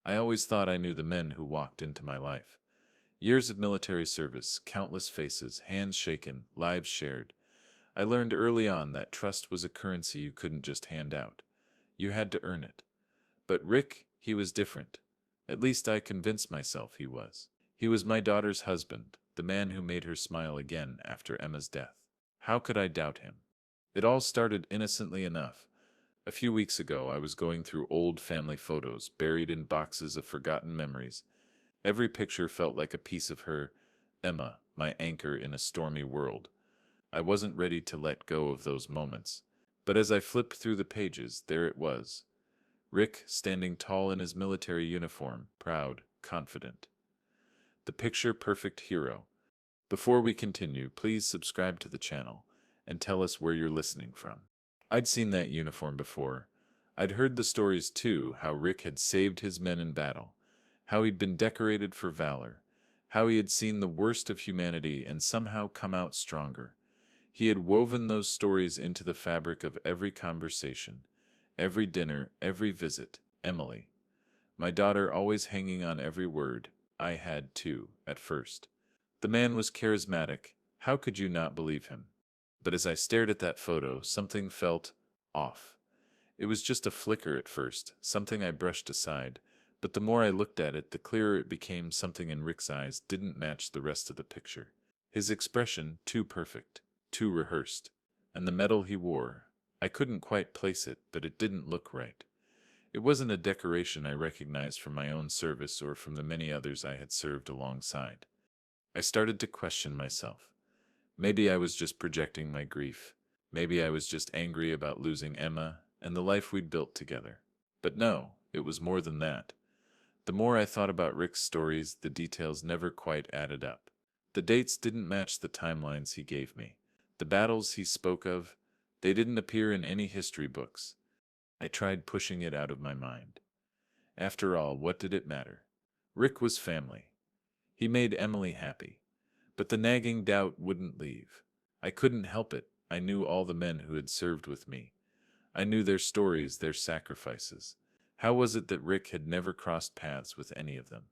I always thought I knew the men who walked into my life. Years of military service, countless faces, hands shaken, lives shared. I learned early on that trust was a currency you couldn't just hand out. You had to earn it. But Rick, he was different. At least I convinced myself he was. He was my daughter's husband, the man who made her smile again after Emma's death. How could I doubt him? It all started innocently enough. A few weeks ago, I was going through old family photos buried in boxes of forgotten memories. Every picture felt like a piece of her, Emma, my anchor in a stormy world. I wasn't ready to let go of those moments. But as I flipped through the pages, there it was. Rick standing tall in his military uniform, proud, confident. The picture-perfect hero. Before we continue, please subscribe to the channel and tell us where you're listening from. I'd seen that uniform before. I'd heard the stories too, how Rick had saved his men in battle, how he'd been decorated for valor, how he had seen the worst of humanity and somehow come out stronger. He had woven those stories into the fabric of every conversation, every dinner, every visit. Emily, my daughter, always hanging on every word. I had too, at first. The man was charismatic. How could you not believe him? But as I stared at that photo, something felt off. It was just a flicker at first, something I brushed aside, but the more I looked at it, the clearer it became. Something in Rick's eyes didn't match the rest of the picture. His expression, too perfect, too rehearsed. And the medal he wore, I couldn't quite place it, but it didn't look right. It wasn't a decoration I recognized from my own service or from the many others I had served alongside. I started to question myself. Maybe I was just projecting my grief. Maybe I was just angry about losing Emma and the life we'd built together. But no, it was more than that. The more I thought about Rick's stories, the details never quite added up. The dates didn't match the timelines he gave me. The battles he spoke of, they didn't appear in any history books. I tried pushing it out of my mind. After all, what did it matter? Rick was family. He made Emily happy. But the nagging doubt wouldn't leave. I couldn't help it. I knew all the men who had served with me. I knew their stories, their sacrifices. How was it that Rick had never crossed paths with any of them?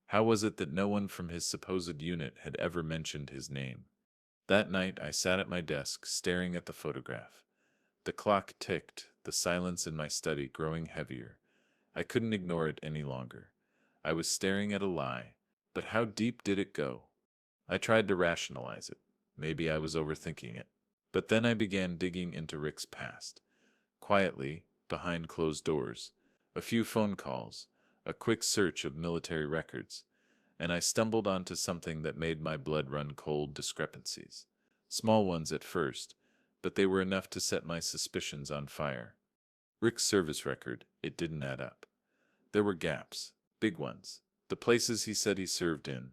How was it that no one from his supposed unit had ever mentioned his name? That night I sat at my desk, staring at the photograph. The clock ticked, the silence in my study growing heavier. I couldn't ignore it any longer. I was staring at a lie. But how deep did it go? I tried to rationalize it. Maybe I was overthinking it. But then I began digging into Rick's past. Quietly, behind closed doors. A few phone calls. A quick search of military records. And I stumbled onto something that made my blood run cold. Discrepancies. Small ones at first, but they were enough to set my suspicions on fire. Rick's service record, it didn't add up. There were gaps. Big ones. The places he said he served in.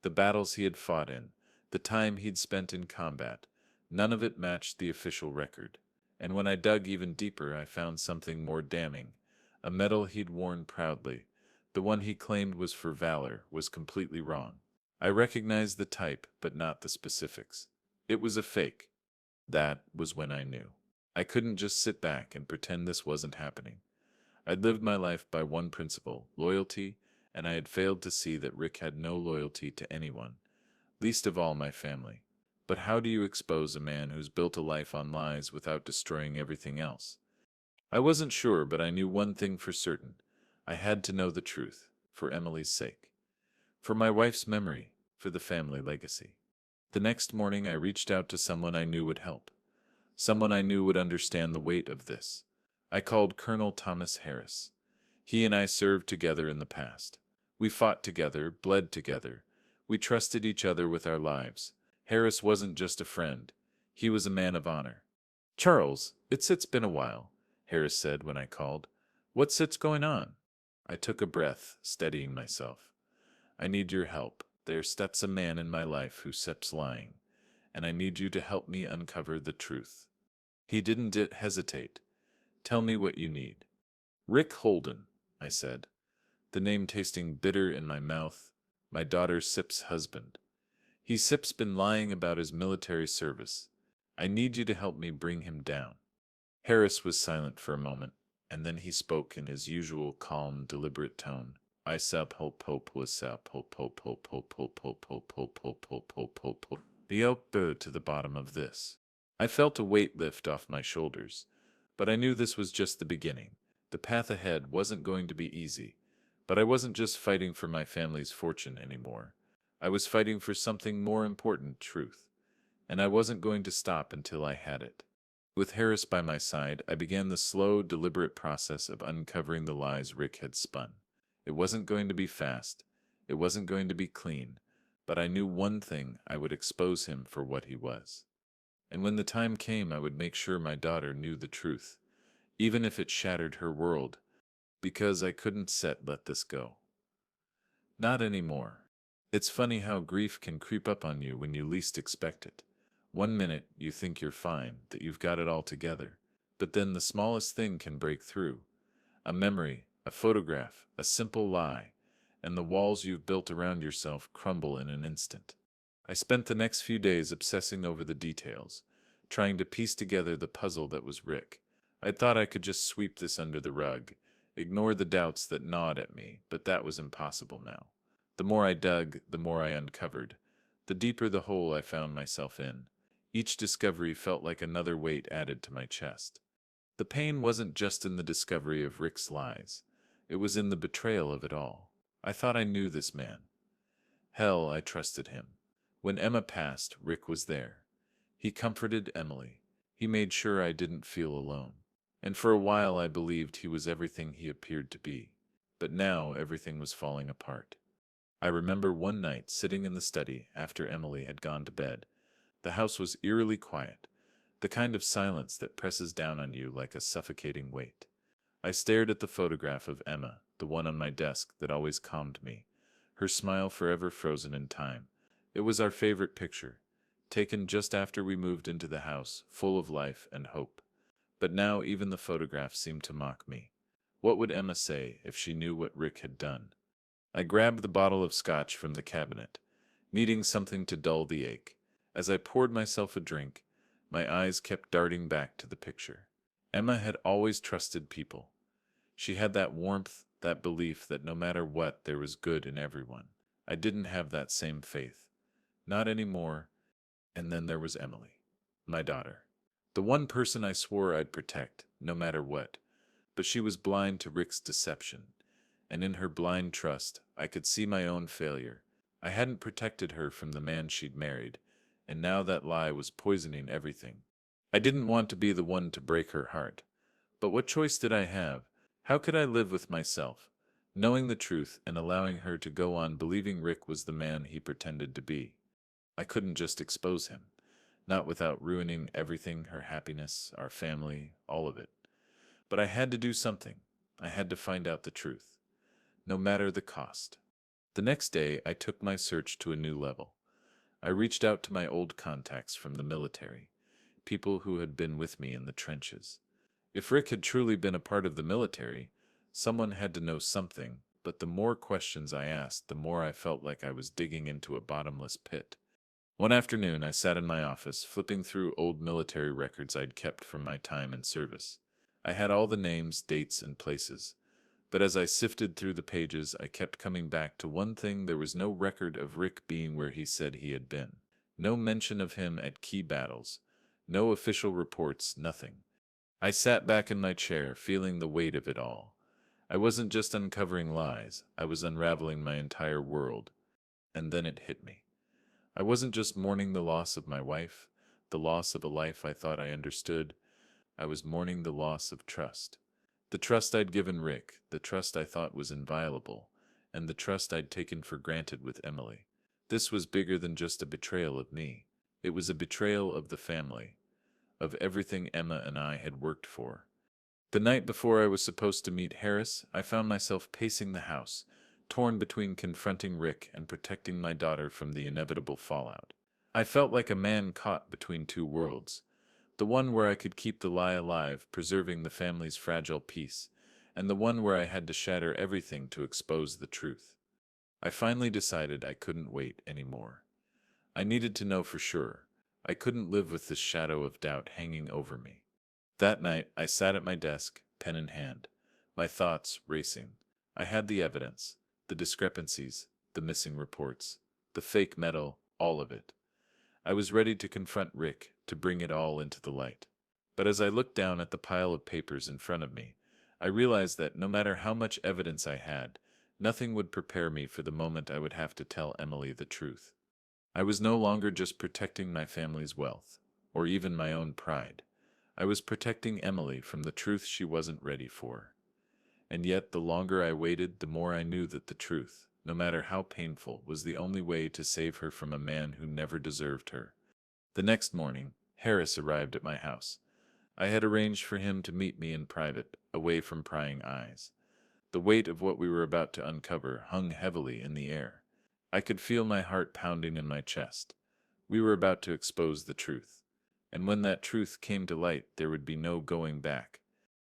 The battles he had fought in, the time he'd spent in combat, none of it matched the official record. And when I dug even deeper, I found something more damning. A medal he'd worn proudly, the one he claimed was for valor, was completely wrong. I recognized the type, but not the specifics. It was a fake. That was when I knew. I couldn't just sit back and pretend this wasn't happening. I'd lived my life by one principle, loyalty, and I had failed to see that Rick had no loyalty to anyone, least of all my family. But how do you expose a man who's built a life on lies without destroying everything else? I wasn't sure, but I knew one thing for certain. I had to know the truth, for Emily's sake, for my wife's memory, for the family legacy. The next morning I reached out to someone I knew would help, someone I knew would understand the weight of this. I called Colonel Thomas Harris. He and I served together in the past. We fought together, bled together. We trusted each other with our lives. Harris wasn't just a friend. He was a man of honor. "Charles, it's been a while," Harris said when I called. "What's going on?" I took a breath, steadying myself. "I need your help. There's a man in my life who keeps lying, and I need you to help me uncover the truth." He didn't hesitate. "Tell me what you need." "Rick Holden," I said, the name tasting bitter in my mouth. "My daughter Sip's husband. Sip's been lying about his military service. I need you to help me bring him down." Harris was silent for a moment, and then he spoke in his usual calm, deliberate tone. I sap hope hope was sap hope hope hope hope hope hope hope hope hope hope hope hope hope. The elbow to the bottom of this. I felt a weight lift off my shoulders, but I knew this was just the beginning. The path ahead wasn't going to be easy, but I wasn't just fighting for my family's fortune anymore. I was fighting for something more important, truth, and I wasn't going to stop until I had it. With Harris by my side, I began the slow, deliberate process of uncovering the lies Rick had spun. It wasn't going to be fast, it wasn't going to be clean, but I knew one thing: I would expose him for what he was. And when the time came, I would make sure my daughter knew the truth, even if it shattered her world, because I couldn't let this go. Not anymore. It's funny how grief can creep up on you when you least expect it. One minute you think you're fine, that you've got it all together, but then the smallest thing can break through. A memory, a photograph, a simple lie, and the walls you've built around yourself crumble in an instant. I spent the next few days obsessing over the details, trying to piece together the puzzle that was Rick. I thought I could just sweep this under the rug, ignore the doubts that gnawed at me, but that was impossible now. The more I dug, the more I uncovered, the deeper the hole I found myself in. Each discovery felt like another weight added to my chest. The pain wasn't just in the discovery of Rick's lies. It was in the betrayal of it all. I thought I knew this man. Hell, I trusted him. When Emma passed, Rick was there. He comforted Emily. He made sure I didn't feel alone. And for a while I believed he was everything he appeared to be. But now everything was falling apart. I remember one night sitting in the study after Emily had gone to bed. The house was eerily quiet, the kind of silence that presses down on you like a suffocating weight. I stared at the photograph of Emma, the one on my desk that always calmed me, her smile forever frozen in time. It was our favorite picture, taken just after we moved into the house, full of life and hope. But now even the photograph seemed to mock me. What would Emma say if she knew what Rick had done? I grabbed the bottle of scotch from the cabinet, needing something to dull the ache. As I poured myself a drink, my eyes kept darting back to the picture. Emma had always trusted people. She had that warmth, that belief that no matter what, there was good in everyone. I didn't have that same faith. Not anymore. And then there was Emily, my daughter. The one person I swore I'd protect, no matter what. But she was blind to Rick's deception, and in her blind trust, I could see my own failure. I hadn't protected her from the man she'd married, and now that lie was poisoning everything. I didn't want to be the one to break her heart. But what choice did I have? How could I live with myself, knowing the truth and allowing her to go on believing Rick was the man he pretended to be? I couldn't just expose him, not without ruining everything: her happiness, our family, all of it. But I had to do something. I had to find out the truth, no matter the cost. The next day, I took my search to a new level. I reached out to my old contacts from the military, people who had been with me in the trenches. If Rick had truly been a part of the military, someone had to know something, but the more questions I asked, the more I felt like I was digging into a bottomless pit. One afternoon, I sat in my office, flipping through old military records I'd kept from my time in service. I had all the names, dates, and places. But as I sifted through the pages, I kept coming back to one thing: there was no record of Rick being where he said he had been. No mention of him at key battles. No official reports, nothing. I sat back in my chair, feeling the weight of it all. I wasn't just uncovering lies, I was unraveling my entire world. And then it hit me. I wasn't just mourning the loss of my wife, the loss of a life I thought I understood. I was mourning the loss of trust. The trust I'd given Rick, the trust I thought was inviolable, and the trust I'd taken for granted with Emily. This was bigger than just a betrayal of me. It was a betrayal of the family, of everything Emma and I had worked for. The night before I was supposed to meet Harris, I found myself pacing the house, torn between confronting Rick and protecting my daughter from the inevitable fallout. I felt like a man caught between two worlds. The one where I could keep the lie alive, preserving the family's fragile peace, and the one where I had to shatter everything to expose the truth. I finally decided I couldn't wait anymore. I needed to know for sure. I couldn't live with this shadow of doubt hanging over me. That night, I sat at my desk, pen in hand, my thoughts racing. I had the evidence, the discrepancies, the missing reports, the fake metal, all of it. I was ready to confront Rick, to bring it all into the light. But as I looked down at the pile of papers in front of me, I realized that no matter how much evidence I had, nothing would prepare me for the moment I would have to tell Emily the truth. I was no longer just protecting my family's wealth, or even my own pride. I was protecting Emily from the truth she wasn't ready for. And yet, the longer I waited, the more I knew that the truth, no matter how painful, was the only way to save her from a man who never deserved her. The next morning, Harris arrived at my house. I had arranged for him to meet me in private, away from prying eyes. The weight of what we were about to uncover hung heavily in the air. I could feel my heart pounding in my chest. We were about to expose the truth. And when that truth came to light, there would be no going back.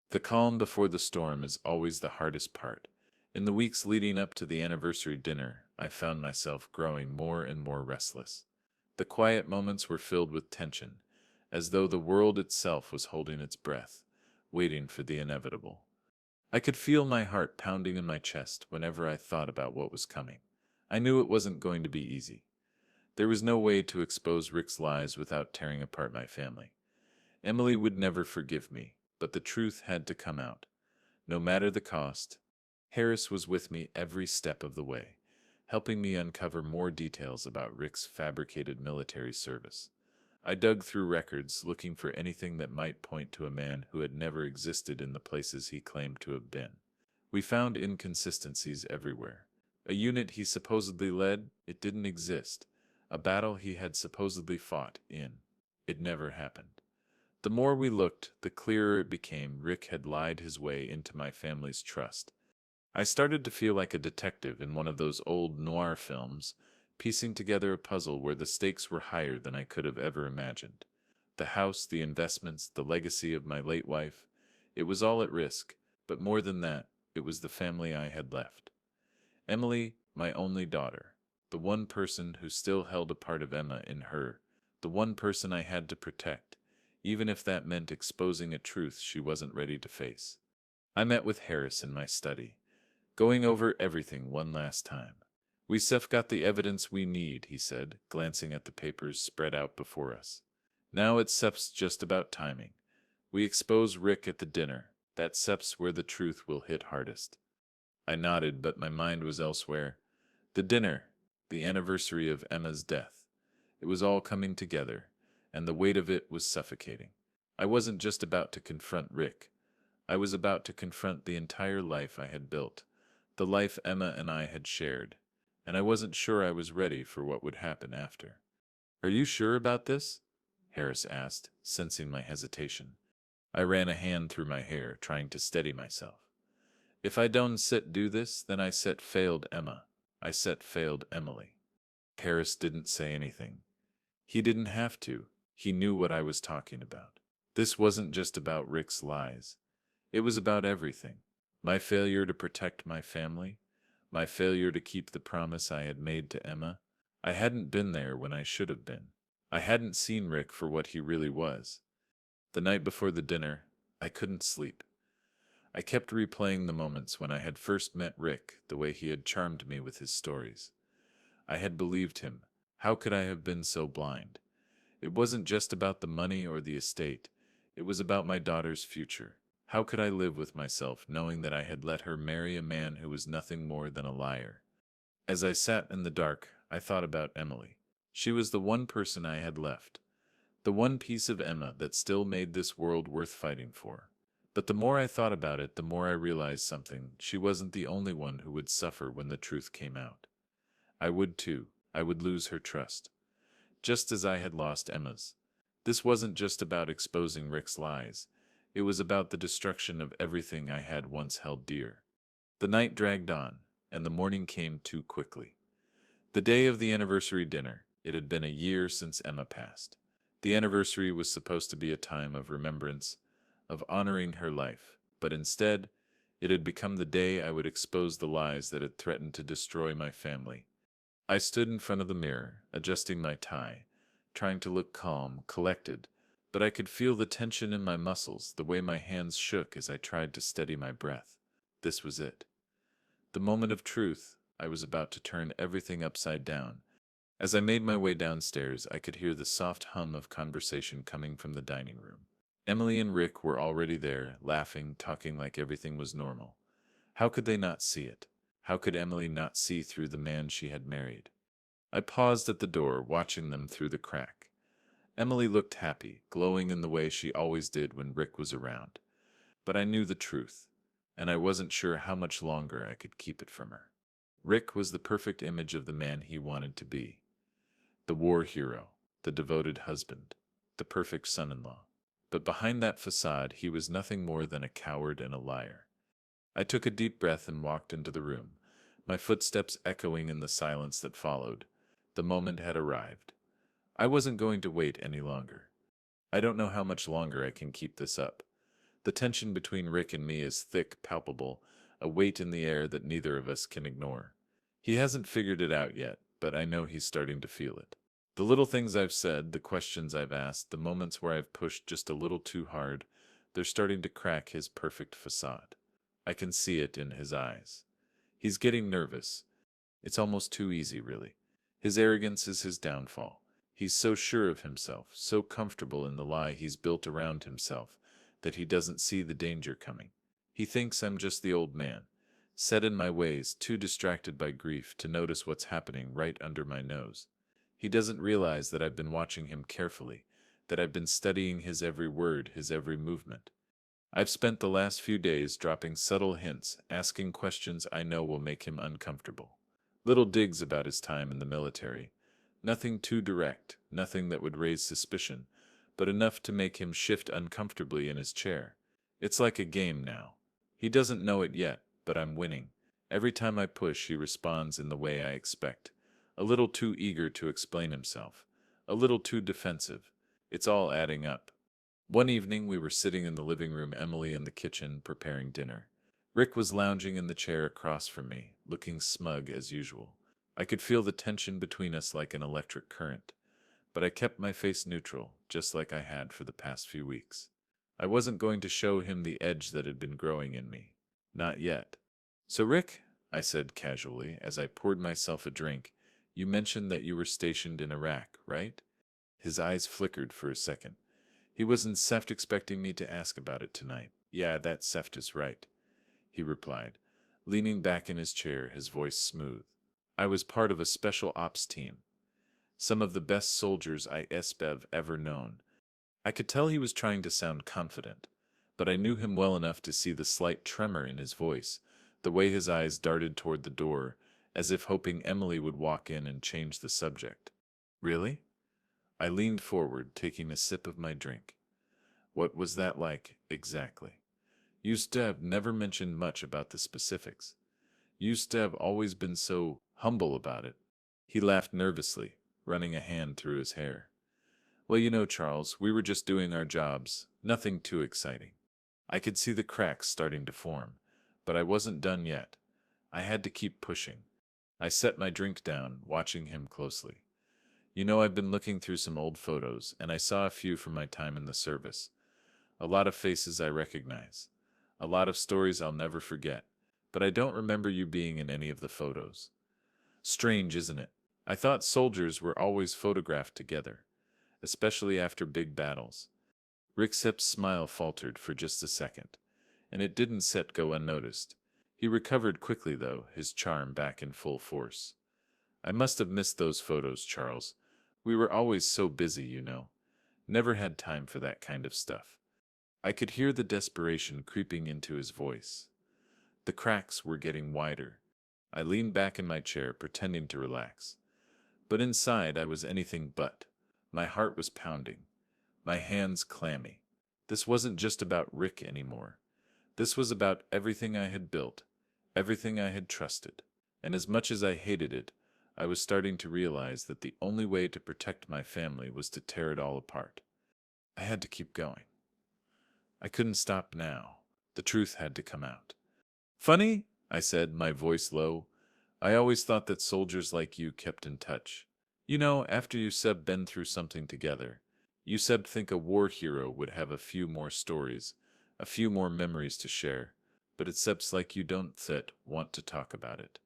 The calm before the storm is always the hardest part. In the weeks leading up to the anniversary dinner, I found myself growing more and more restless. The quiet moments were filled with tension, as though the world itself was holding its breath, waiting for the inevitable. I could feel my heart pounding in my chest whenever I thought about what was coming. I knew it wasn't going to be easy. There was no way to expose Rick's lies without tearing apart my family. Emily would never forgive me, but the truth had to come out, no matter the cost. Harris was with me every step of the way, helping me uncover more details about Rick's fabricated military service. I dug through records looking for anything that might point to a man who had never existed in the places he claimed to have been. We found inconsistencies everywhere. A unit he supposedly led, it didn't exist. A battle he had supposedly fought in, it never happened. The more we looked, the clearer it became Rick had lied his way into my family's trust. I started to feel like a detective in one of those old noir films, piecing together a puzzle where the stakes were higher than I could have ever imagined. The house, the investments, the legacy of my late wife, it was all at risk, but more than that, it was the family I had left. Emily, my only daughter, the one person who still held a part of Emma in her, the one person I had to protect, even if that meant exposing a truth she wasn't ready to face. I met with Harris in my study, going over everything one last time. "We've got the evidence we need," he said, glancing at the papers spread out before us. "Now it's just about timing. We expose Rick at the dinner. That's where the truth will hit hardest." I nodded, but my mind was elsewhere. The dinner, the anniversary of Emma's death. It was all coming together, and the weight of it was suffocating. I wasn't just about to confront Rick. I was about to confront the entire life I had built, the life Emma and I had shared, and I wasn't sure I was ready for what would happen after. "Are you sure about this?" Harris asked, sensing my hesitation. I ran a hand through my hair, trying to steady myself. "If I don't do this, then I failed Emma. I failed Emily." Harris didn't say anything. He didn't have to. He knew what I was talking about. This wasn't just about Rick's lies. It was about everything. My failure to protect my family, my failure to keep the promise I had made to Emma. I hadn't been there when I should have been. I hadn't seen Rick for what he really was. The night before the dinner, I couldn't sleep. I kept replaying the moments when I had first met Rick, the way he had charmed me with his stories. I had believed him. How could I have been so blind? It wasn't just about the money or the estate. It was about my daughter's future. How could I live with myself knowing that I had let her marry a man who was nothing more than a liar? As I sat in the dark, I thought about Emily. She was the one person I had left, the one piece of Emma that still made this world worth fighting for. But the more I thought about it, the more I realized something. She wasn't the only one who would suffer when the truth came out. I would too. I would lose her trust, just as I had lost Emma's. This wasn't just about exposing Rick's lies. It was about the destruction of everything I had once held dear. The night dragged on, and the morning came too quickly. The day of the anniversary dinner. It had been a year since Emma passed. The anniversary was supposed to be a time of remembrance, of honoring her life, but instead, it had become the day I would expose the lies that had threatened to destroy my family. I stood in front of the mirror, adjusting my tie, trying to look calm, collected, but I could feel the tension in my muscles, the way my hands shook as I tried to steady my breath. This was it. The moment of truth, I was about to turn everything upside down. As I made my way downstairs, I could hear the soft hum of conversation coming from the dining room. Emily and Rick were already there, laughing, talking like everything was normal. How could they not see it? How could Emily not see through the man she had married? I paused at the door, watching them through the crack. Emily looked happy, glowing in the way she always did when Rick was around. But I knew the truth, and I wasn't sure how much longer I could keep it from her. Rick was the perfect image of the man he wanted to be. The war hero, the devoted husband, the perfect son-in-law. But behind that facade, he was nothing more than a coward and a liar. I took a deep breath and walked into the room, my footsteps echoing in the silence that followed. The moment had arrived. I wasn't going to wait any longer. I don't know how much longer I can keep this up. The tension between Rick and me is thick, palpable, a weight in the air that neither of us can ignore. He hasn't figured it out yet, but I know he's starting to feel it. The little things I've said, the questions I've asked, the moments where I've pushed just a little too hard, they're starting to crack his perfect facade. I can see it in his eyes. He's getting nervous. It's almost too easy, really. His arrogance is his downfall. He's so sure of himself, so comfortable in the lie he's built around himself, that he doesn't see the danger coming. He thinks I'm just the old man, set in my ways, too distracted by grief to notice what's happening right under my nose. He doesn't realize that I've been watching him carefully, that I've been studying his every word, his every movement. I've spent the last few days dropping subtle hints, asking questions I know will make him uncomfortable. Little digs about his time in the military. Nothing too direct, nothing that would raise suspicion, but enough to make him shift uncomfortably in his chair. It's like a game now. He doesn't know it yet, but I'm winning. Every time I push, he responds in the way I expect. A little too eager to explain himself. A little too defensive. It's all adding up. One evening we were sitting in the living room, Emily in the kitchen, preparing dinner. Rick was lounging in the chair across from me, looking smug as usual. I could feel the tension between us like an electric current, but I kept my face neutral, just like I had for the past few weeks. I wasn't going to show him the edge that had been growing in me. Not yet. "So, Rick," I said casually as I poured myself a drink, "you mentioned that you were stationed in Iraq, right?" His eyes flickered for a second. He was in Seft expecting me to ask about it tonight. "Yeah, that Seft is right," he replied, leaning back in his chair, his voice smooth. "I was part of a special ops team. Some of the best soldiers ISBEV ever known." I could tell he was trying to sound confident, but I knew him well enough to see the slight tremor in his voice, the way his eyes darted toward the door, as if hoping Emily would walk in and change the subject. "Really?" I leaned forward, taking a sip of my drink. "What was that like, exactly?" Ustav never mentioned much about the specifics. Ustav always been so humble about it. He laughed nervously, running a hand through his hair. "Well, you know, Charles, we were just doing our jobs, nothing too exciting." I could see the cracks starting to form, but I wasn't done yet. I had to keep pushing. I set my drink down, watching him closely. "You know, I've been looking through some old photos, and I saw a few from my time in the service. A lot of faces I recognize. A lot of stories I'll never forget. But I don't remember you being in any of the photos. Strange, isn't it? I thought soldiers were always photographed together, especially after big battles." Ricksep's smile faltered for just a second, and it didn't go unnoticed. He recovered quickly, though, his charm back in full force. "I must have missed those photos, Charles. We were always so busy, you know. Never had time for that kind of stuff." I could hear the desperation creeping into his voice. The cracks were getting wider. I leaned back in my chair, pretending to relax. But inside I was anything but. My heart was pounding, my hands clammy. This wasn't just about Rick anymore. This was about everything I had built, everything I had trusted. And as much as I hated it, I was starting to realize that the only way to protect my family was to tear it all apart. I had to keep going. I couldn't stop now. The truth had to come out. "Funny," I said, my voice low. "I always thought that soldiers like you kept in touch. You know, after you Seb been through something together, you Seb think a war hero would have a few more stories, a few more memories to share, but it Seb's like you don't want to talk about it."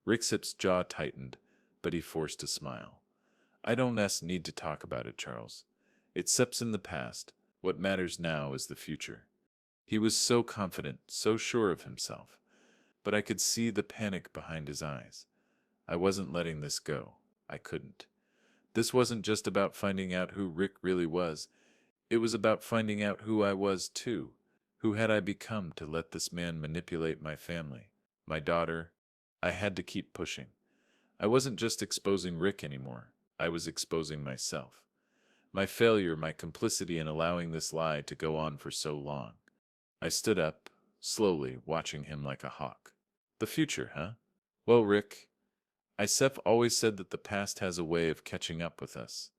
Rick's jaw tightened, but he forced a smile. I don't need to talk about it, Charles. It steps in the past. What matters now is the future. He was so confident, so sure of himself, but I could see the panic behind his eyes. I wasn't letting this go. I couldn't. This wasn't just about finding out who Rick really was. It was about finding out who I was too. Who had I become to let this man manipulate my family, my daughter? I had to keep pushing. I wasn't just exposing Rick anymore. I was exposing myself. My failure, my complicity in allowing this lie to go on for so long. I stood up, slowly, watching him like a hawk. The future, huh? Well, Rick, Isef always said that the past has a way of catching up with us.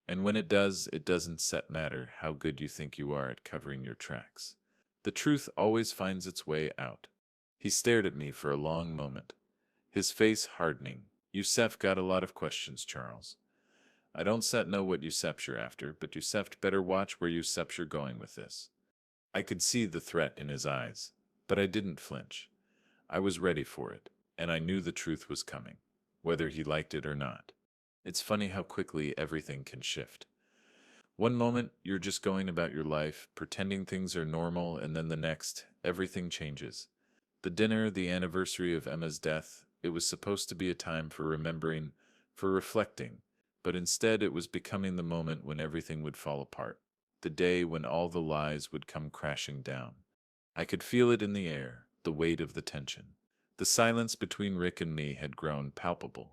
And when it does, it doesn't matter how good you think you are at covering your tracks. The truth always finds its way out. He stared at me for a long moment, his face hardening. Youssef got a lot of questions, Charles. I don't know what you're after, but Youssef better watch where you're going with this. I could see the threat in his eyes, but I didn't flinch. I was ready for it, and I knew the truth was coming, whether he liked it or not. It's funny how quickly everything can shift. One moment, you're just going about your life, pretending things are normal, and then the next, everything changes. The dinner, the anniversary of Emma's death, it was supposed to be a time for remembering, for reflecting, but instead it was becoming the moment when everything would fall apart, the day when all the lies would come crashing down. I could feel it in the air, the weight of the tension. The silence between Rick and me had grown palpable.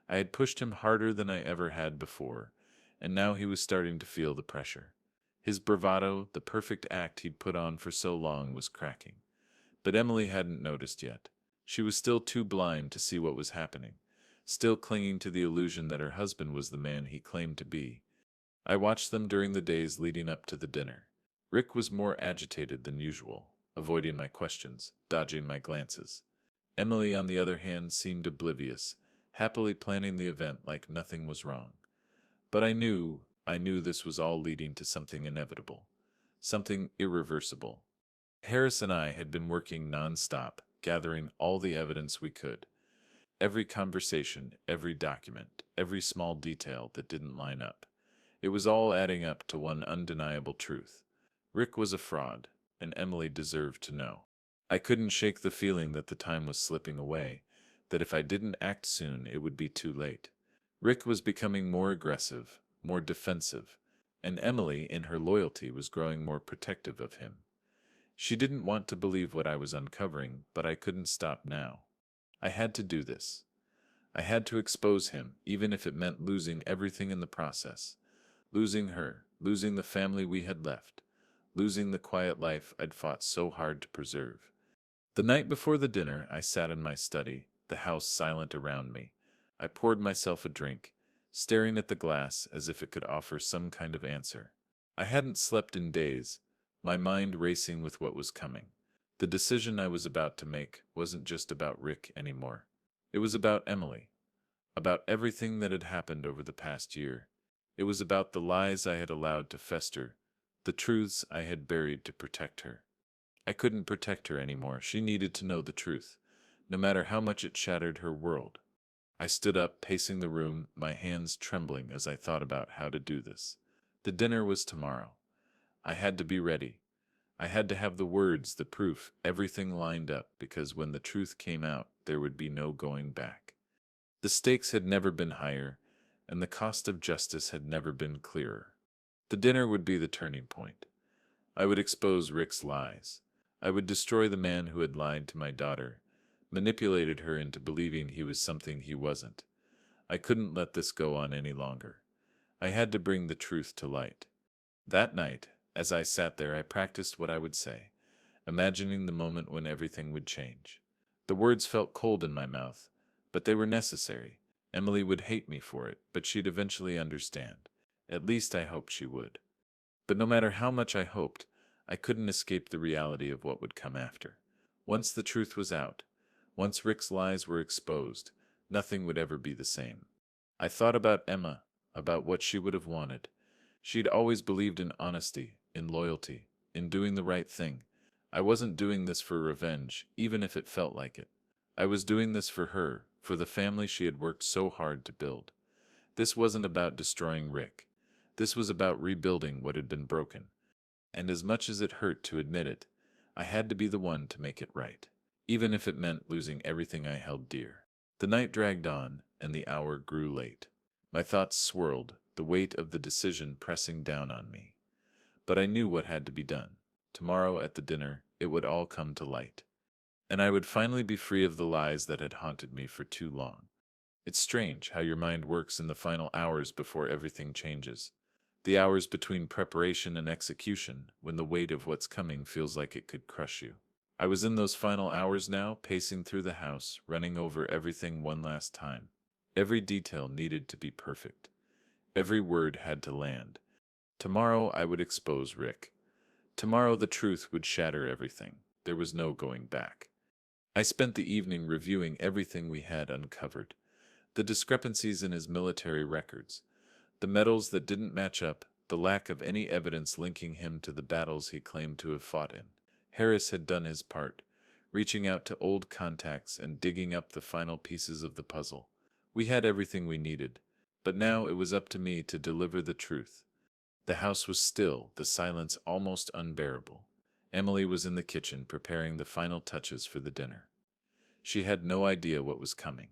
I had pushed him harder than I ever had before, and now he was starting to feel the pressure. His bravado, the perfect act he'd put on for so long, was cracking. But Emily hadn't noticed yet. She was still too blind to see what was happening, still clinging to the illusion that her husband was the man he claimed to be. I watched them during the days leading up to the dinner. Rick was more agitated than usual, avoiding my questions, dodging my glances. Emily, on the other hand, seemed oblivious, happily planning the event like nothing was wrong. But I knew this was all leading to something inevitable, something irreversible. Harris and I had been working non-stop, gathering all the evidence we could. Every conversation, every document, every small detail that didn't line up. It was all adding up to one undeniable truth. Rick was a fraud, and Emily deserved to know. I couldn't shake the feeling that the time was slipping away, that if I didn't act soon, it would be too late. Rick was becoming more aggressive, more defensive, and Emily, in her loyalty, was growing more protective of him. She didn't want to believe what I was uncovering, but I couldn't stop now. I had to do this. I had to expose him, even if it meant losing everything in the process. Losing her, losing the family we had left, losing the quiet life I'd fought so hard to preserve. The night before the dinner, I sat in my study, the house silent around me. I poured myself a drink, staring at the glass as if it could offer some kind of answer. I hadn't slept in days, my mind racing with what was coming. The decision I was about to make wasn't just about Rick anymore. It was about Emily, about everything that had happened over the past year. It was about the lies I had allowed to fester, the truths I had buried to protect her. I couldn't protect her anymore. She needed to know the truth, no matter how much it shattered her world. I stood up, pacing the room, my hands trembling as I thought about how to do this. The dinner was tomorrow. I had to be ready. I had to have the words, the proof, everything lined up, because when the truth came out, there would be no going back. The stakes had never been higher, and the cost of justice had never been clearer. The dinner would be the turning point. I would expose Rick's lies. I would destroy the man who had lied to my daughter, manipulated her into believing he was something he wasn't. I couldn't let this go on any longer. I had to bring the truth to light. That night, as I sat there, I practiced what I would say, imagining the moment when everything would change. The words felt cold in my mouth, but they were necessary. Emily would hate me for it, but she'd eventually understand. At least I hoped she would. But no matter how much I hoped, I couldn't escape the reality of what would come after. Once the truth was out, once Rick's lies were exposed, nothing would ever be the same. I thought about Emma, about what she would have wanted. She'd always believed in honesty, in loyalty, in doing the right thing. I wasn't doing this for revenge, even if it felt like it. I was doing this for her, for the family she had worked so hard to build. This wasn't about destroying Rick. This was about rebuilding what had been broken. And as much as it hurt to admit it, I had to be the one to make it right, even if it meant losing everything I held dear. The night dragged on, and the hour grew late. My thoughts swirled, the weight of the decision pressing down on me. But I knew what had to be done. Tomorrow at the dinner, it would all come to light. And I would finally be free of the lies that had haunted me for too long. It's strange how your mind works in the final hours before everything changes. The hours between preparation and execution, when the weight of what's coming feels like it could crush you. I was in those final hours now, pacing through the house, running over everything one last time. Every detail needed to be perfect. Every word had to land. Tomorrow I would expose Rick. Tomorrow the truth would shatter everything. There was no going back. I spent the evening reviewing everything we had uncovered. The discrepancies in his military records, the medals that didn't match up, the lack of any evidence linking him to the battles he claimed to have fought in. Harris had done his part, reaching out to old contacts and digging up the final pieces of the puzzle. We had everything we needed, but now it was up to me to deliver the truth. The house was still, the silence almost unbearable. Emily was in the kitchen preparing the final touches for the dinner. She had no idea what was coming.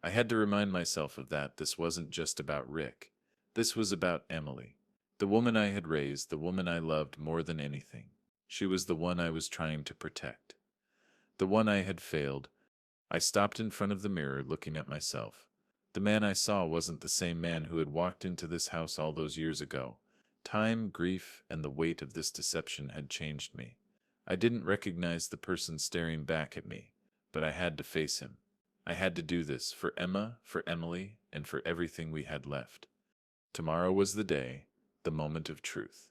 I had to remind myself of that. This wasn't just about Rick. This was about Emily, the woman I had raised, the woman I loved more than anything. She was the one I was trying to protect, the one I had failed. I stopped in front of the mirror, looking at myself. The man I saw wasn't the same man who had walked into this house all those years ago. Time, grief, and the weight of this deception had changed me. I didn't recognize the person staring back at me, but I had to face him. I had to do this for Emma, for Emily, and for everything we had left. Tomorrow was the day, the moment of truth.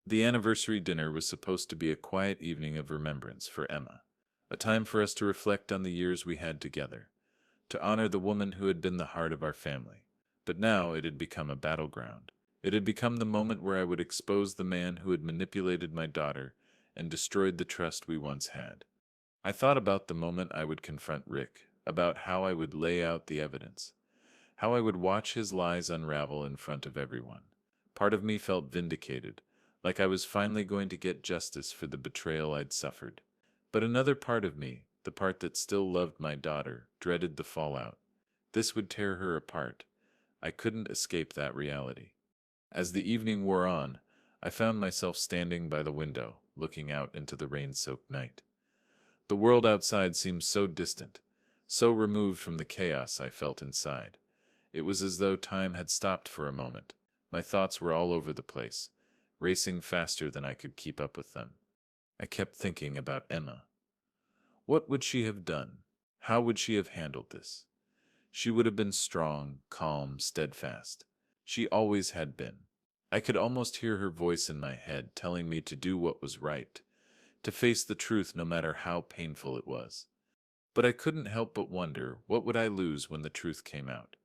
The anniversary dinner was supposed to be a quiet evening of remembrance for Emma, a time for us to reflect on the years we had together, to honor the woman who had been the heart of our family. But now it had become a battleground. It had become the moment where I would expose the man who had manipulated my daughter and destroyed the trust we once had. I thought about the moment I would confront Rick, about how I would lay out the evidence, how I would watch his lies unravel in front of everyone. Part of me felt vindicated, like I was finally going to get justice for the betrayal I'd suffered. But another part of me, the part that still loved my daughter, dreaded the fallout. This would tear her apart. I couldn't escape that reality. As the evening wore on, I found myself standing by the window, looking out into the rain-soaked night. The world outside seemed so distant, so removed from the chaos I felt inside. It was as though time had stopped for a moment. My thoughts were all over the place, racing faster than I could keep up with them. I kept thinking about Emma. What would she have done? How would she have handled this? She would have been strong, calm, steadfast. She always had been. I could almost hear her voice in my head telling me to do what was right, to face the truth no matter how painful it was. But I couldn't help but wonder, what would I lose when the truth came out?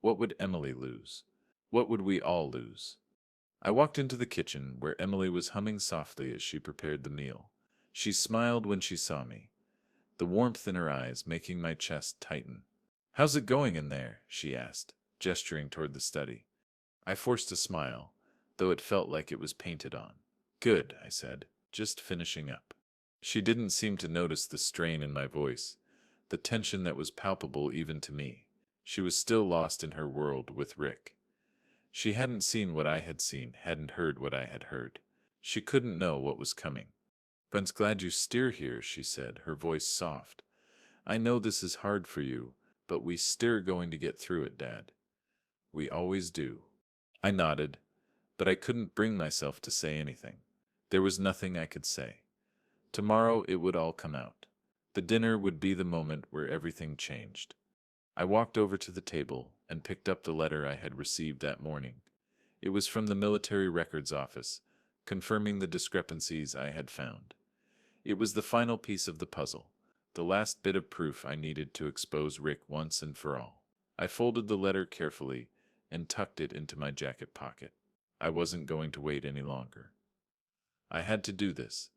What would Emily lose? What would we all lose? I walked into the kitchen, where Emily was humming softly as she prepared the meal. She smiled when she saw me, the warmth in her eyes making my chest tighten. "How's it going in there?" she asked, gesturing toward the study. I forced a smile, though it felt like it was painted on. "Good," I said, "just finishing up." She didn't seem to notice the strain in my voice, the tension that was palpable even to me. She was still lost in her world with Rick. She hadn't seen what I had seen, hadn't heard what I had heard. She couldn't know what was coming. "Friend's glad you steer here," she said, her voice soft. "I know this is hard for you, but we steer going to get through it, Dad. We always do." I nodded, but I couldn't bring myself to say anything. There was nothing I could say. Tomorrow it would all come out. The dinner would be the moment where everything changed. I walked over to the table and picked up the letter I had received that morning. It was from the military records office, confirming the discrepancies I had found. It was the final piece of the puzzle, the last bit of proof I needed to expose Rick once and for all. I folded the letter carefully and tucked it into my jacket pocket. I wasn't going to wait any longer. I had to do this.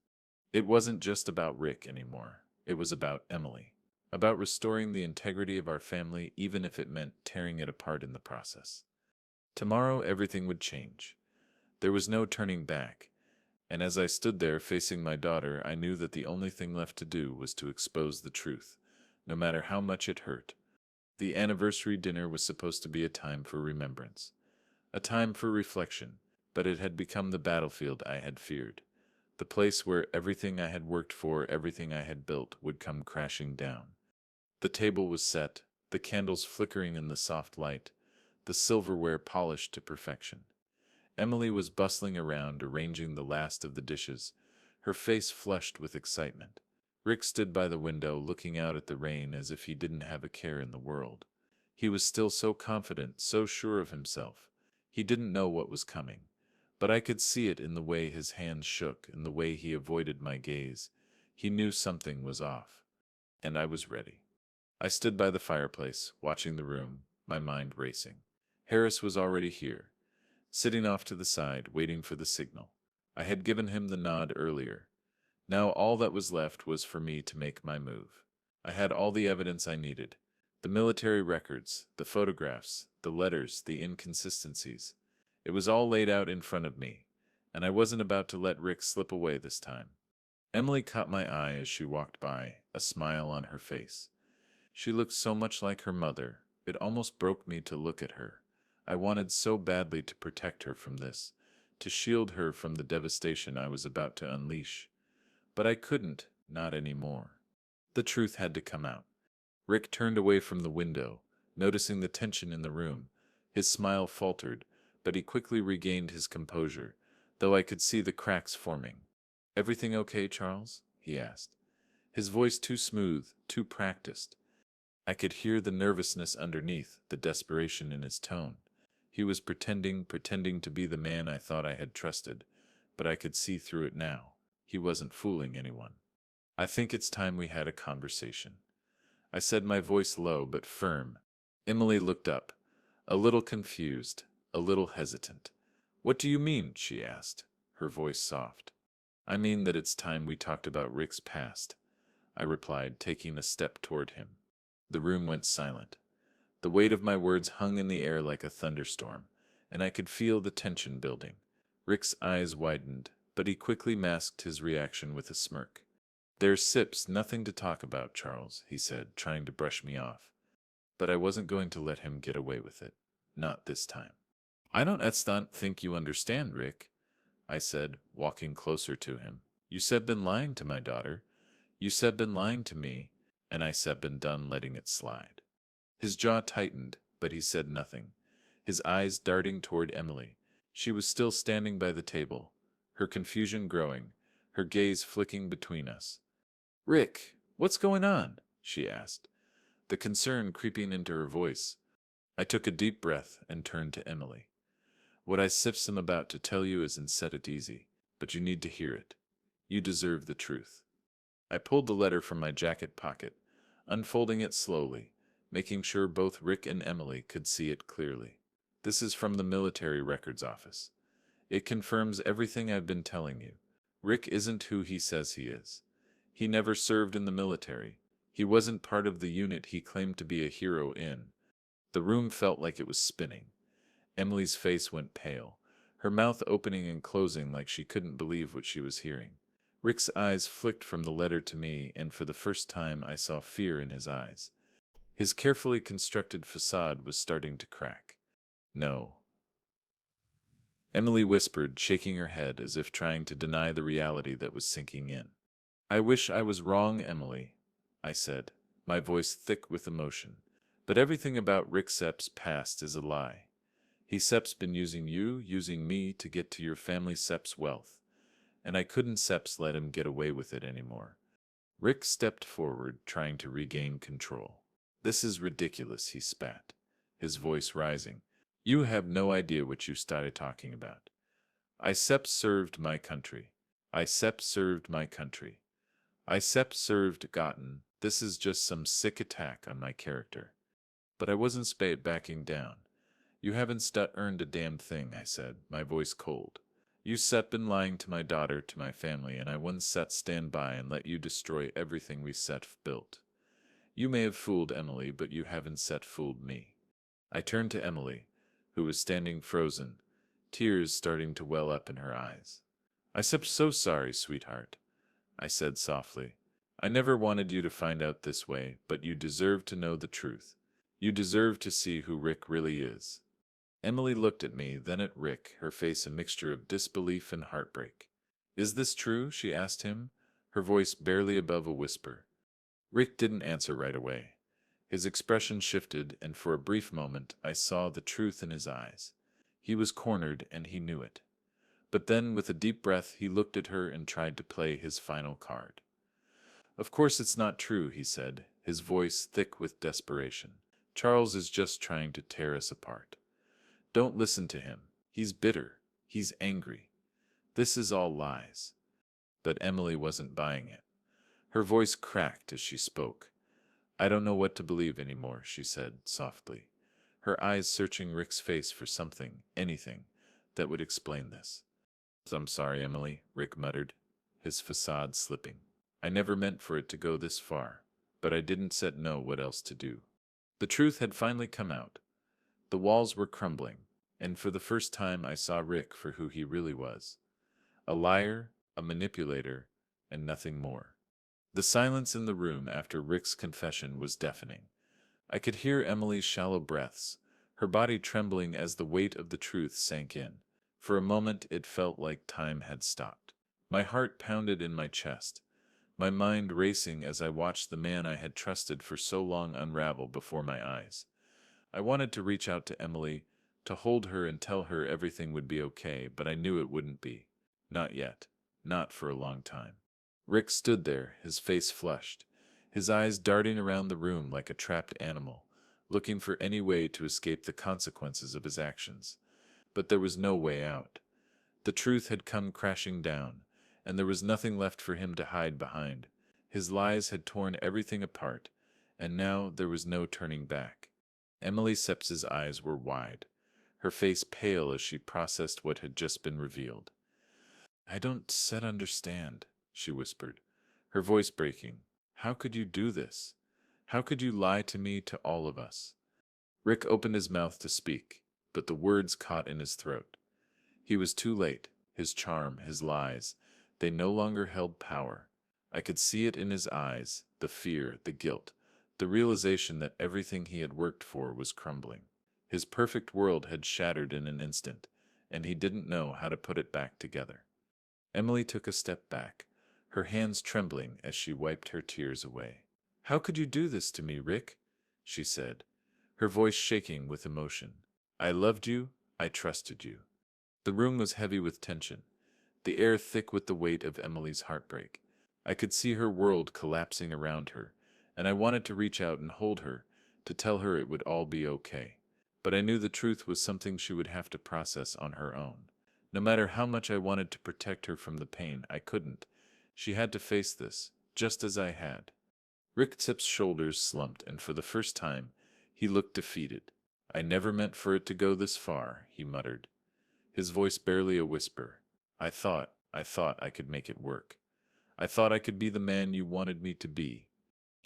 It wasn't just about Rick anymore. It was about Emily. about restoring the integrity of our family even if it meant tearing it apart in the process. Tomorrow everything would change. There was no turning back, and as I stood there facing my daughter, I knew that the only thing left to do was to expose the truth, no matter how much it hurt. The anniversary dinner was supposed to be a time for remembrance, a time for reflection, but it had become the battlefield I had feared, the place where everything I had worked for, everything I had built, would come crashing down. The table was set, the candles flickering in the soft light, the silverware polished to perfection. Emily was bustling around, arranging the last of the dishes, her face flushed with excitement. Rick stood by the window, looking out at the rain as if he didn't have a care in the world. He was still so confident, so sure of himself. He didn't know what was coming, but I could see it in the way his hands shook, in the way he avoided my gaze. He knew something was off, and I was ready. I stood by the fireplace, watching the room, my mind racing. Harris was already here, sitting off to the side, waiting for the signal. I had given him the nod earlier. Now all that was left was for me to make my move. I had all the evidence I needed. The military records, the photographs, the letters, the inconsistencies. It was all laid out in front of me, and I wasn't about to let Rick slip away this time. Emily caught my eye as she walked by, a smile on her face. She looked so much like her mother, it almost broke me to look at her. I wanted so badly to protect her from this, to shield her from the devastation I was about to unleash. But I couldn't, not anymore. The truth had to come out. Rick turned away from the window, noticing the tension in the room. His smile faltered, but he quickly regained his composure, though I could see the cracks forming. "Everything okay, Charles?" he asked. His voice too smooth, too practiced. I could hear the nervousness underneath, the desperation in his tone. He was pretending to be the man I thought I had trusted, but I could see through it now. He wasn't fooling anyone. "I think it's time we had a conversation," I said, my voice low but firm. Emily looked up, a little confused, a little hesitant. "What do you mean?" she asked, her voice soft. "I mean that it's time we talked about Rick's past," I replied, taking a step toward him. The room went silent. The weight of my words hung in the air like a thunderstorm, and I could feel the tension building. Rick's eyes widened, but he quickly masked his reaction with a smirk. "There's Sips, nothing to talk about, Charles," he said, trying to brush me off. But I wasn't going to let him get away with it. Not this time. "I don't think you understand, Rick," I said, walking closer to him. "You said been lying to my daughter. You said been lying to me, and I said been done letting it slide." His jaw tightened, but he said nothing, his eyes darting toward Emily. She was still standing by the table, her confusion growing, her gaze flicking between us. "Rick, what's going on?" she asked, the concern creeping into her voice. I took a deep breath and turned to Emily. "What I am about to tell you isn't set it easy, but you need to hear it. You deserve the truth." I pulled the letter from my jacket pocket, unfolding it slowly, making sure both Rick and Emily could see it clearly. "This is from the military records office. It confirms everything I've been telling you. Rick isn't who he says he is. He never served in the military. He wasn't part of the unit he claimed to be a hero in." The room felt like it was spinning. Emily's face went pale, her mouth opening and closing like she couldn't believe what she was hearing. Rick's eyes flicked from the letter to me, and for the first time I saw fear in his eyes. His carefully constructed facade was starting to crack. "No," Emily whispered, shaking her head as if trying to deny the reality that was sinking in. "I wish I was wrong, Emily," I said, my voice thick with emotion. "But everything about Rick Sepp's past is a lie. Sepp's been using you, using me to get to your family Sepp's wealth, and I couldn't Sepp's let him get away with it anymore." Rick stepped forward, trying to regain control. "This is ridiculous," he spat, his voice rising. "You have no idea what you started talking about. I Sepp served my country. I Sepp served my country. I Sepp served gotten. This is just some sick attack on my character." But I wasn't backing down. "You haven't earned a damn thing," I said, my voice cold. "You Sepp been lying to my daughter, to my family, and I wouldn't stand by and let you destroy everything we built. You may have fooled Emily, but you haven't fooled me. I turned to Emily, who was standing frozen, tears starting to well up in her eyes. "I'm so sorry, sweetheart," I said softly. "I never wanted you to find out this way, but you deserve to know the truth. You deserve to see who Rick really is." Emily looked at me, then at Rick, her face a mixture of disbelief and heartbreak. "Is this true?" she asked him, her voice barely above a whisper. Rick didn't answer right away. His expression shifted, and for a brief moment I saw the truth in his eyes. He was cornered, and he knew it. But then, with a deep breath, he looked at her and tried to play his final card. "Of course it's not true," he said, his voice thick with desperation. "Charles is just trying to tear us apart. Don't listen to him. He's bitter. He's angry. This is all lies." But Emily wasn't buying it. Her voice cracked as she spoke. "I don't know what to believe anymore," she said softly, her eyes searching Rick's face for something, anything, that would explain this. "I'm sorry, Emily," Rick muttered, his facade slipping. "I never meant for it to go this far, but I didn't know what else to do." The truth had finally come out. The walls were crumbling, and for the first time I saw Rick for who he really was. A liar, a manipulator, and nothing more. The silence in the room after Rick's confession was deafening. I could hear Emily's shallow breaths, her body trembling as the weight of the truth sank in. For a moment it felt like time had stopped. My heart pounded in my chest, my mind racing as I watched the man I had trusted for so long unravel before my eyes. I wanted to reach out to Emily, to hold her and tell her everything would be okay, but I knew it wouldn't be. Not yet. Not for a long time. Rick stood there, his face flushed, his eyes darting around the room like a trapped animal, looking for any way to escape the consequences of his actions. But there was no way out. The truth had come crashing down, and there was nothing left for him to hide behind. His lies had torn everything apart, and now there was no turning back. Emily Seps's eyes were wide, her face pale as she processed what had just been revealed. "I don't understand," she whispered, her voice breaking. "How could you do this? How could you lie to me, to all of us?" Rick opened his mouth to speak, but the words caught in his throat. He was too late. His charm, his lies, they no longer held power. I could see it in his eyes, the fear, the guilt, the realization that everything he had worked for was crumbling. His perfect world had shattered in an instant, and he didn't know how to put it back together. Emily took a step back, her hands trembling as she wiped her tears away. "How could you do this to me, Rick?" she said, her voice shaking with emotion. "I loved you, I trusted you." The room was heavy with tension, the air thick with the weight of Emily's heartbreak. I could see her world collapsing around her, and I wanted to reach out and hold her, to tell her it would all be okay. But I knew the truth was something she would have to process on her own. No matter how much I wanted to protect her from the pain, I couldn't. She had to face this, just as I had. Rick Tip's shoulders slumped, and for the first time, he looked defeated. "I never meant for it to go this far," he muttered, his voice barely a whisper. I thought I could make it work. I thought I could be the man you wanted me to be."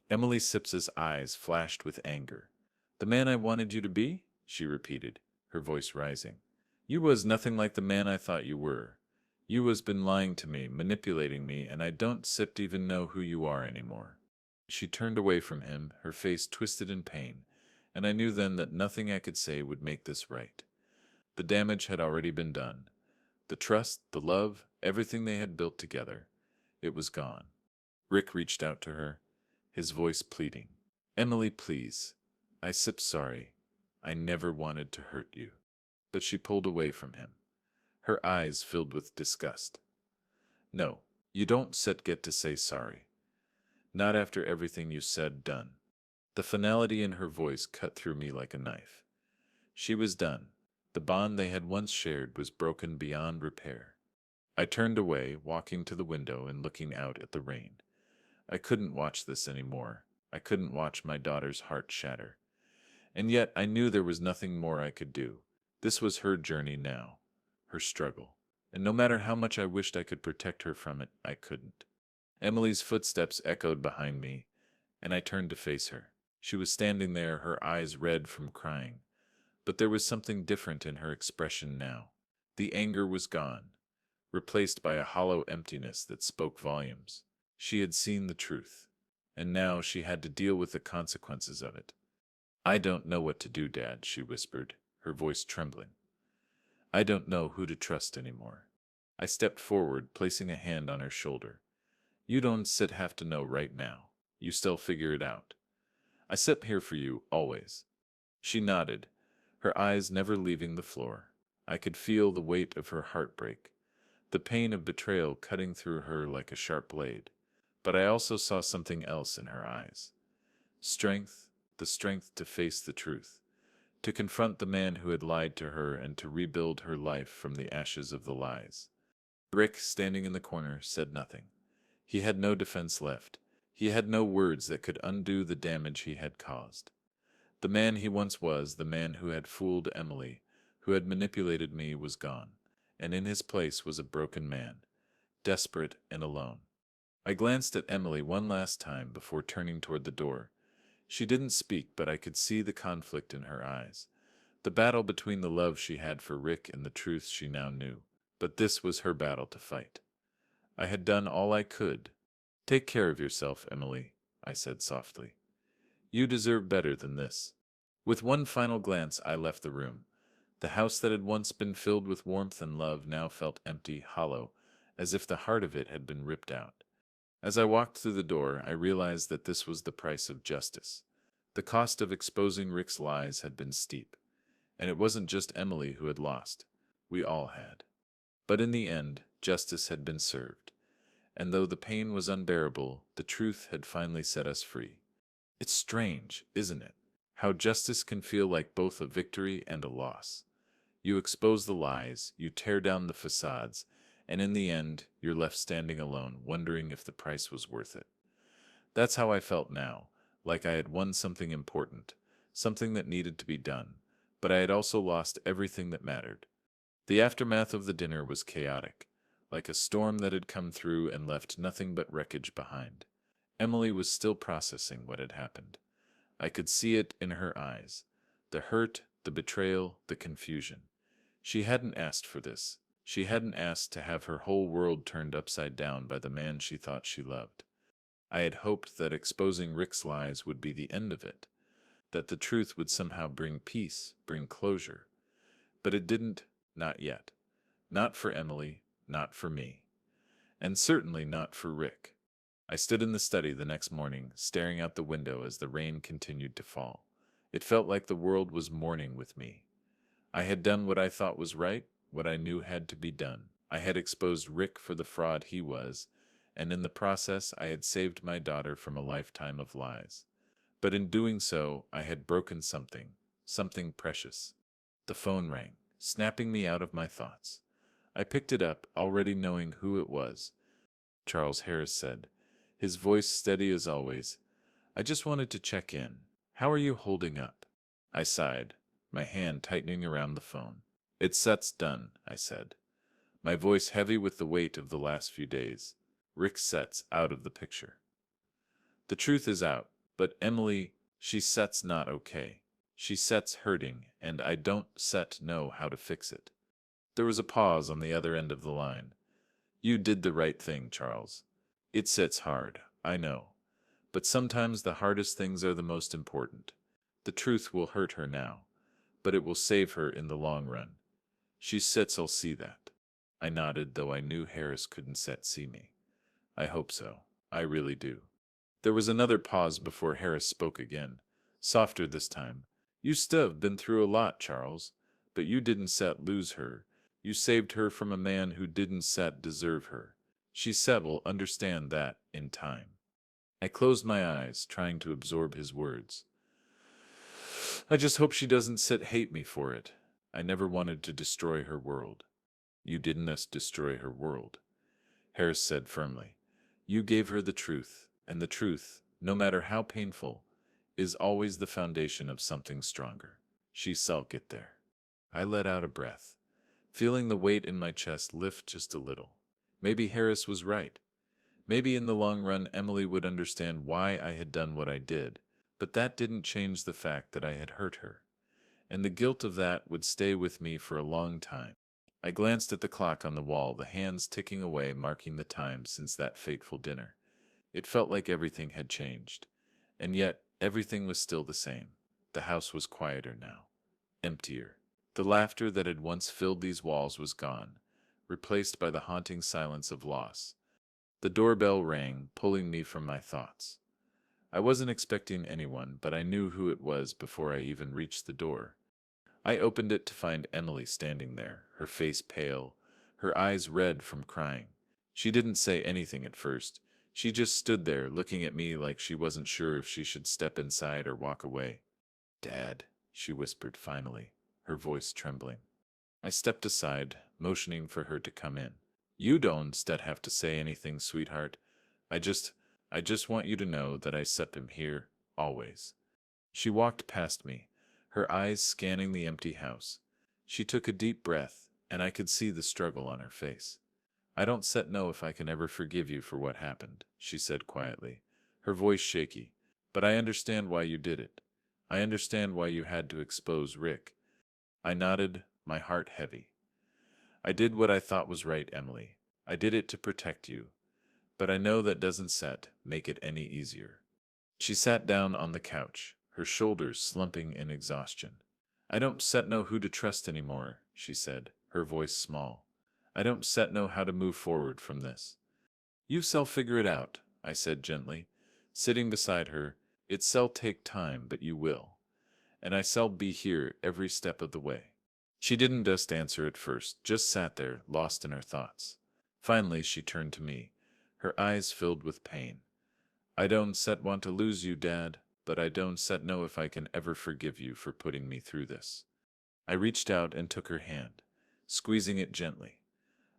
Emily Sips's eyes flashed with anger. "The man I wanted you to be?" she repeated, her voice rising. "You was nothing like the man I thought you were. You was been lying to me, manipulating me, and I don't even know who you are anymore." She turned away from him, her face twisted in pain, and I knew then that nothing I could say would make this right. The damage had already been done. The trust, the love, everything they had built together. It was gone. Rick reached out to her, his voice pleading. "Emily, please. Sorry. I never wanted to hurt you." But she pulled away from him, her eyes filled with disgust. "No, you don't get to say sorry. Not after everything you said, done." The finality in her voice cut through me like a knife. She was done. The bond they had once shared was broken beyond repair. I turned away, walking to the window and looking out at the rain. I couldn't watch this anymore. I couldn't watch my daughter's heart shatter. And yet I knew there was nothing more I could do. This was her journey now, her struggle. And no matter how much I wished I could protect her from it, I couldn't. Emily's footsteps echoed behind me, and I turned to face her. She was standing there, her eyes red from crying. But there was something different in her expression now. The anger was gone, replaced by a hollow emptiness that spoke volumes. She had seen the truth, and now she had to deal with the consequences of it. "I don't know what to do, Dad," she whispered, her voice trembling. "I don't know who to trust anymore." I stepped forward, placing a hand on her shoulder. "You don't have to know right now. You still figure it out. I sit here for you, always." She nodded, her eyes never leaving the floor. I could feel the weight of her heartbreak, the pain of betrayal cutting through her like a sharp blade. But I also saw something else in her eyes. Strength, the strength to face the truth, to confront the man who had lied to her and to rebuild her life from the ashes of the lies. Rick, standing in the corner, said nothing. He had no defense left. He had no words that could undo the damage he had caused. The man he once was, the man who had fooled Emily, who had manipulated me, was gone, and in his place was a broken man, desperate and alone. I glanced at Emily one last time before turning toward the door. She didn't speak, but I could see the conflict in her eyes, the battle between the love she had for Rick and the truth she now knew. But this was her battle to fight. I had done all I could. "Take care of yourself, Emily," I said softly. "You deserve better than this." With one final glance, I left the room. The house that had once been filled with warmth and love now felt empty, hollow, as if the heart of it had been ripped out. As I walked through the door, I realized that this was the price of justice. The cost of exposing Rick's lies had been steep, and it wasn't just Emily who had lost. We all had. But in the end, justice had been served, and though the pain was unbearable, the truth had finally set us free. It's strange, isn't it? How justice can feel like both a victory and a loss. You expose the lies, you tear down the facades, and in the end, you're left standing alone, wondering if the price was worth it. That's how I felt now, like I had won something important, something that needed to be done, but I had also lost everything that mattered. The aftermath of the dinner was chaotic, like a storm that had come through and left nothing but wreckage behind. Emily was still processing what had happened. I could see it in her eyes. The hurt, the betrayal, the confusion. She hadn't asked for this. She hadn't asked to have her whole world turned upside down by the man she thought she loved. I had hoped that exposing Rick's lies would be the end of it, that the truth would somehow bring peace, bring closure. But it didn't, not yet. Not for Emily, not for me, and certainly not for Rick. I stood in the study the next morning, staring out the window as the rain continued to fall. It felt like the world was mourning with me. I had done what I thought was right, what I knew had to be done. I had exposed Rick for the fraud he was, and in the process I had saved my daughter from a lifetime of lies. But in doing so, I had broken something, something precious. The phone rang, snapping me out of my thoughts. I picked it up, already knowing who it was. Charles Harris said, his voice steady as always. "I just wanted to check in. How are you holding up?" I sighed, my hand tightening around the phone. "It's done," I said, my voice heavy with the weight of the last few days. "Rick Set's out of the picture. The truth is out, but Emily, Set's not okay. Set's hurting, and I don't know how to fix it." There was a pause on the other end of the line. "You did the right thing, Charles. It sits hard, I know. But sometimes the hardest things are the most important. The truth will hurt her now, but it will save her in the long run. Set'll see that." I nodded, though I knew Harris couldn't see me. "I hope so. I really do." There was another pause before Harris spoke again, softer this time. "You still have been through a lot, Charles, but you didn't lose her. You saved her from a man who didn't deserve her. Will understand that in time." I closed my eyes, trying to absorb his words. "I just hope she doesn't hate me for it. I never wanted to destroy her world." "You didn't destroy her world," Harris said firmly. "You gave her the truth, and the truth, no matter how painful, is always the foundation of something stronger. She'll get there." I let out a breath, feeling the weight in my chest lift just a little. Maybe Harris was right. Maybe in the long run, Emily would understand why I had done what I did, but that didn't change the fact that I had hurt her, and the guilt of that would stay with me for a long time. I glanced at the clock on the wall, the hands ticking away, marking the time since that fateful dinner. It felt like everything had changed, and yet everything was still the same. The house was quieter now, emptier. The laughter that had once filled these walls was gone, replaced by the haunting silence of loss. The doorbell rang, pulling me from my thoughts. I wasn't expecting anyone, but I knew who it was before I even reached the door. I opened it to find Emily standing there, her face pale, her eyes red from crying. She didn't say anything at first. She just stood there, looking at me like she wasn't sure if she should step inside or walk away. "Dad," she whispered finally, her voice trembling. I stepped aside, motioning for her to come in. "You don't have to say anything, sweetheart. I just, I just want you to know that I set him here, always." She walked past me, her eyes scanning the empty house. She took a deep breath, and I could see the struggle on her face. "I don't know if I can ever forgive you for what happened," she said quietly, her voice shaky. "But I understand why you did it. I understand why you had to expose Rick." I nodded, my heart heavy. "I did what I thought was right, Emily. I did it to protect you. But I know that doesn't make it any easier." She sat down on the couch, her shoulders slumping in exhaustion. "I don't know who to trust anymore," she said, her voice small. "I don't know how to move forward from this." "You figure it out," I said gently, sitting beside her. "It'll take time, but you will. And I'll be here every step of the way." She didn't just answer at first, just sat there, lost in her thoughts. Finally, she turned to me, her eyes filled with pain. "I don't want to lose you, Dad, but I don't know if I can ever forgive you for putting me through this." I reached out and took her hand, squeezing it gently.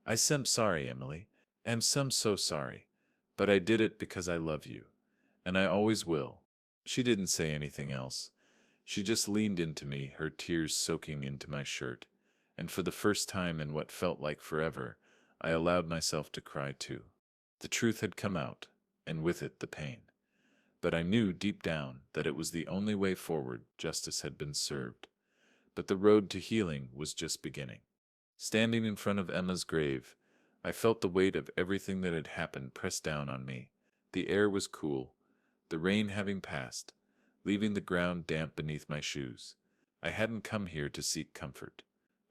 "I'm sorry, Emily. So sorry. But I did it because I love you. And I always will." She didn't say anything else. She just leaned into me, her tears soaking into my shirt. And for the first time in what felt like forever, I allowed myself to cry too. The truth had come out, and with it the pain. But I knew deep down that it was the only way forward. Justice had been served. But the road to healing was just beginning. Standing in front of Emma's grave, I felt the weight of everything that had happened pressed down on me. The air was cool, the rain having passed, leaving the ground damp beneath my shoes. I hadn't come here to seek comfort.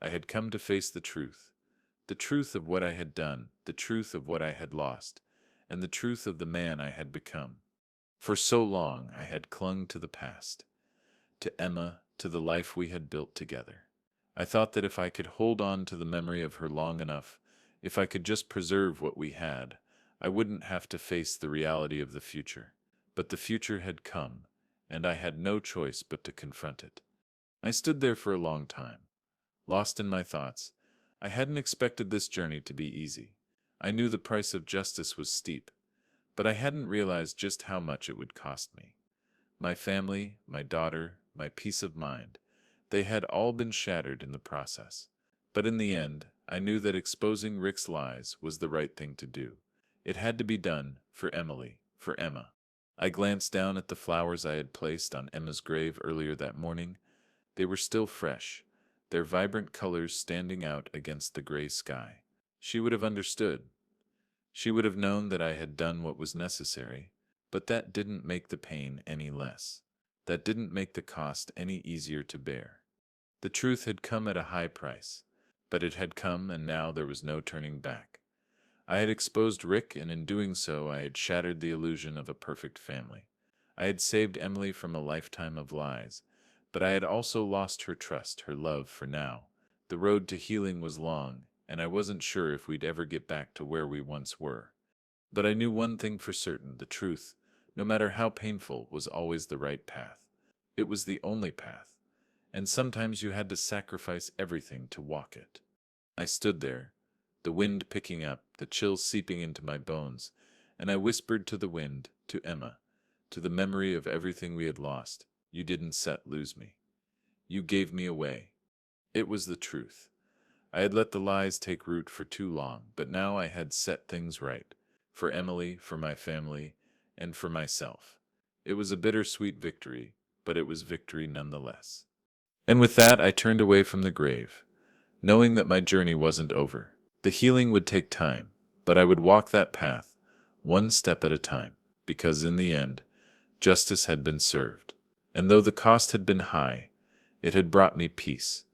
I had come to face the truth of what I had done, the truth of what I had lost, and the truth of the man I had become. For so long I had clung to the past, to Emma, to the life we had built together. I thought that if I could hold on to the memory of her long enough, if I could just preserve what we had, I wouldn't have to face the reality of the future. But the future had come, and I had no choice but to confront it. I stood there for a long time, lost in my thoughts. I hadn't expected this journey to be easy. I knew the price of justice was steep, but I hadn't realized just how much it would cost me. My family, my daughter, my peace of mind, they had all been shattered in the process. But in the end, I knew that exposing Rick's lies was the right thing to do. It had to be done for Emily, for Emma. I glanced down at the flowers I had placed on Emma's grave earlier that morning. They were still fresh, their vibrant colors standing out against the gray sky. She would have understood. She would have known that I had done what was necessary, but that didn't make the pain any less. That didn't make the cost any easier to bear. The truth had come at a high price, but it had come, and now there was no turning back. I had exposed Rick, and in doing so I had shattered the illusion of a perfect family. I had saved Emily from a lifetime of lies, but I had also lost her trust, her love for now. The road to healing was long, and I wasn't sure if we'd ever get back to where we once were. But I knew one thing for certain: the truth, no matter how painful, was always the right path. It was the only path, and sometimes you had to sacrifice everything to walk it. I stood there, the wind picking up, the chills seeping into my bones, and I whispered to the wind, to Emma, to the memory of everything we had lost: "You didn't lose me. You gave me away." It was the truth. I had let the lies take root for too long, but now I had set things right. for Emily, for my family, and for myself. It was a bittersweet victory, but it was victory nonetheless. And with that, I turned away from the grave, knowing that my journey wasn't over. The healing would take time, but I would walk that path, one step at a time, because in the end, justice had been served. And though the cost had been high, it had brought me peace.